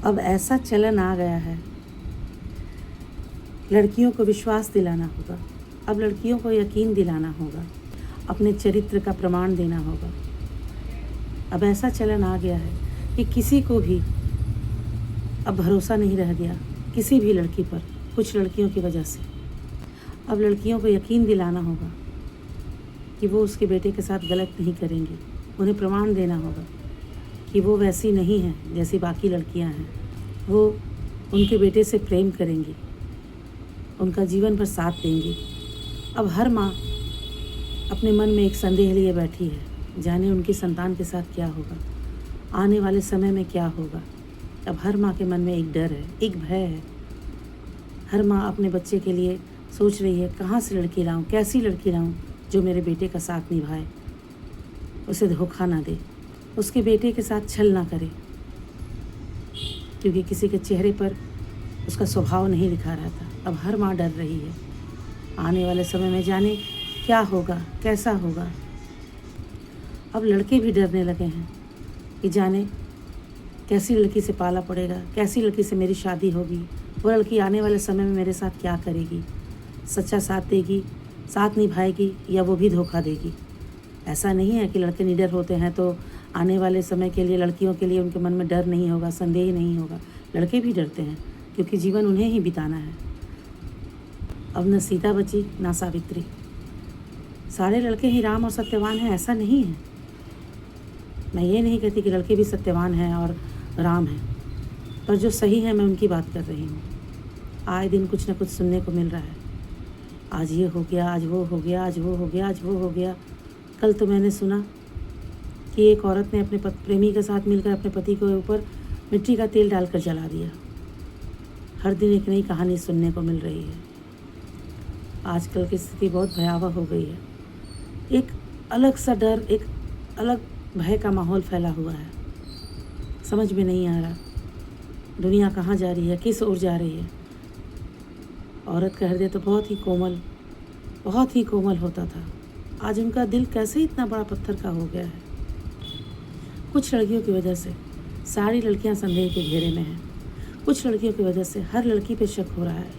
अब ऐसा चलन आ गया है, लड़कियों को विश्वास दिलाना होगा, अब लड़कियों को यकीन दिलाना होगा, अपने चरित्र का प्रमाण देना होगा। अब ऐसा चलन आ गया है कि किसी को भी अब भरोसा नहीं रह गया किसी भी लड़की पर, कुछ लड़कियों की वजह से। अब लड़कियों को यकीन दिलाना होगा कि वो उसके बेटे के साथ गलत नहीं करेंगी। उन्हें प्रमाण देना होगा कि वो वैसी नहीं है जैसी बाकी लड़कियां हैं। वो उनके बेटे से प्रेम करेंगी, उनका जीवन भर साथ देंगी। अब हर माँ अपने मन में एक संदेह लिए बैठी है, जाने उनकी संतान के साथ क्या होगा, आने वाले समय में क्या होगा। अब हर माँ के मन में एक डर है, एक भय है। हर माँ अपने बच्चे के लिए सोच रही है, कहाँ से लड़की लाऊं, कैसी लड़की लाऊं जो मेरे बेटे का साथ निभाए, उसे धोखा ना दे, उसके बेटे के साथ छल ना करे, क्योंकि किसी के चेहरे पर उसका स्वभाव नहीं लिखा रहा था। अब हर माँ डर रही है, आने वाले समय में जाने क्या होगा, कैसा होगा। अब लड़के भी डरने लगे हैं कि जाने कैसी लड़की से पाला पड़ेगा, कैसी लड़की से मेरी शादी होगी, वो लड़की आने वाले समय में मेरे साथ क्या करेगी, सच्चा साथ देगी, साथ निभाएगी, या वो भी धोखा देगी। ऐसा नहीं है कि लड़के निडर होते हैं तो आने वाले समय के लिए लड़कियों के लिए उनके मन में डर नहीं होगा, संदेह नहीं होगा। लड़के भी डरते हैं क्योंकि जीवन उन्हें ही बिताना है। अब न सीता बची ना सावित्री, सारे लड़के ही राम और सत्यवान हैं, ऐसा नहीं है। मैं ये नहीं कहती कि लड़के भी सत्यवान हैं और राम हैं, पर जो सही है मैं उनकी बात कर रही हूँ। आए दिन कुछ न कुछ सुनने को मिल रहा है, आज ये हो गया, आज वो हो गया, आज वो हो गया, आज वो हो गया। कल तो मैंने सुना कि एक औरत ने अपने प्रेमी के साथ मिलकर अपने पति के ऊपर मिट्टी का तेल डालकर जला दिया। हर दिन एक नई कहानी सुनने को मिल रही है। आजकल की स्थिति बहुत भयावह हो गई है। एक अलग सा डर, एक अलग भय का माहौल फैला हुआ है। समझ में नहीं आ रहा दुनिया कहाँ जा रही है, किस ओर जा रही है। औरत का हृदय तो बहुत ही कोमल होता था, आज उनका दिल कैसे इतना बड़ा पत्थर का हो गया है। कुछ लड़कियों की वजह से सारी लड़कियां संदेह के घेरे में हैं। कुछ लड़कियों की वजह से हर लड़की पे शक हो रहा है,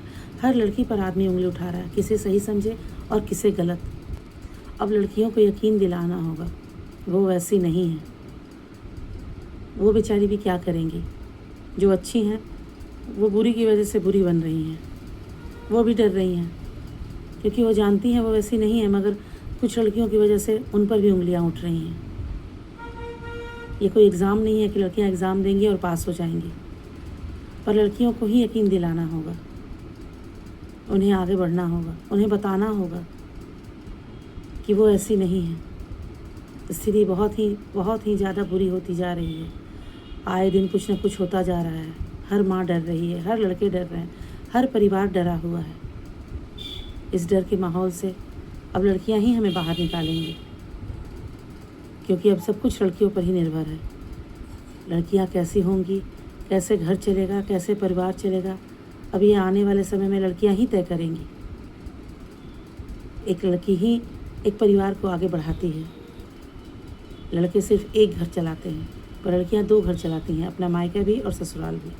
हर लड़की पर आदमी उंगली उठा रहा है, किसे सही समझे और किसे गलत। अब लड़कियों को यकीन दिलाना होगा वो वैसी नहीं है। वो बेचारी भी क्या करेंगी, जो अच्छी हैं वो बुरी की वजह से बुरी बन रही हैं। वो भी डर रही हैं क्योंकि वो जानती हैं वो वैसी नहीं है, मगर कुछ लड़कियों की वजह से उन पर भी उंगलियां उठ रही हैं। ये कोई एग्ज़ाम नहीं है कि लड़कियां एग्ज़ाम देंगी और पास हो जाएंगी, पर लड़कियों को ही यकीन दिलाना होगा, उन्हें आगे बढ़ना होगा, उन्हें बताना होगा कि वो ऐसी नहीं है। स्थिति बहुत ही ज़्यादा बुरी होती जा रही है। आए दिन कुछ न कुछ होता जा रहा है। हर माँ डर रही है, हर लड़के डर रहे हैं, हर परिवार डरा हुआ है। इस डर के माहौल से अब लड़कियां ही हमें बाहर निकालेंगी, क्योंकि अब सब कुछ लड़कियों पर ही निर्भर है। लड़कियां कैसी होंगी, कैसे घर चलेगा, कैसे परिवार चलेगा, अब ये आने वाले समय में लड़कियां ही तय करेंगी। एक लड़की ही एक परिवार को आगे बढ़ाती है। लड़के सिर्फ एक घर चलाते हैं, पर लड़कियां 2 घर चलाती हैं, अपना मायका भी और ससुराल भी।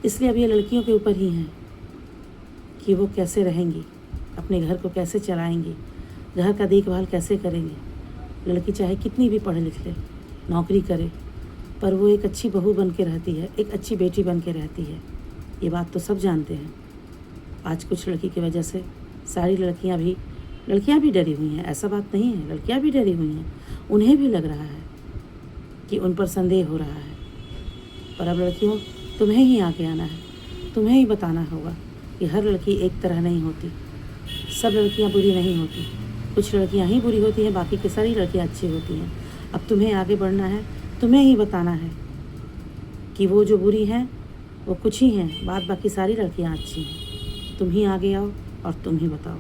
इसलिए अब ये लड़कियों के ऊपर ही हैं कि वो कैसे रहेंगी, अपने घर को कैसे चलाएंगी, घर का देखभाल कैसे करेंगे। लड़की चाहे कितनी भी पढ़ लिख ले, नौकरी करे, पर वो एक अच्छी बहू बन के रहती है, एक अच्छी बेटी बन के रहती है। ये बात तो सब जानते हैं। आज कुछ लड़की की वजह से सारी लड़कियां भी डरी हुई हैं। ऐसा बात नहीं है, लड़कियां भी डरी हुई हैं। उन्हें भी लग रहा है कि उन पर संदेह हो रहा है। पर अब लड़कियों, तुम्हें ही आगे आना है, तुम्हें ही बताना होगा कि हर लड़की एक तरह नहीं होती, सब लड़कियां बुरी नहीं होती। कुछ लड़कियां ही बुरी होती हैं, बाकी की सारी लड़कियां अच्छी होती हैं। अब तुम्हें आगे बढ़ना है, तुम्हें ही बताना है कि वो जो बुरी हैं वो कुछ ही हैं, बाकी सारी लड़कियां अच्छी हैं। तुम ही आगे आओ और तुम ही बताओ।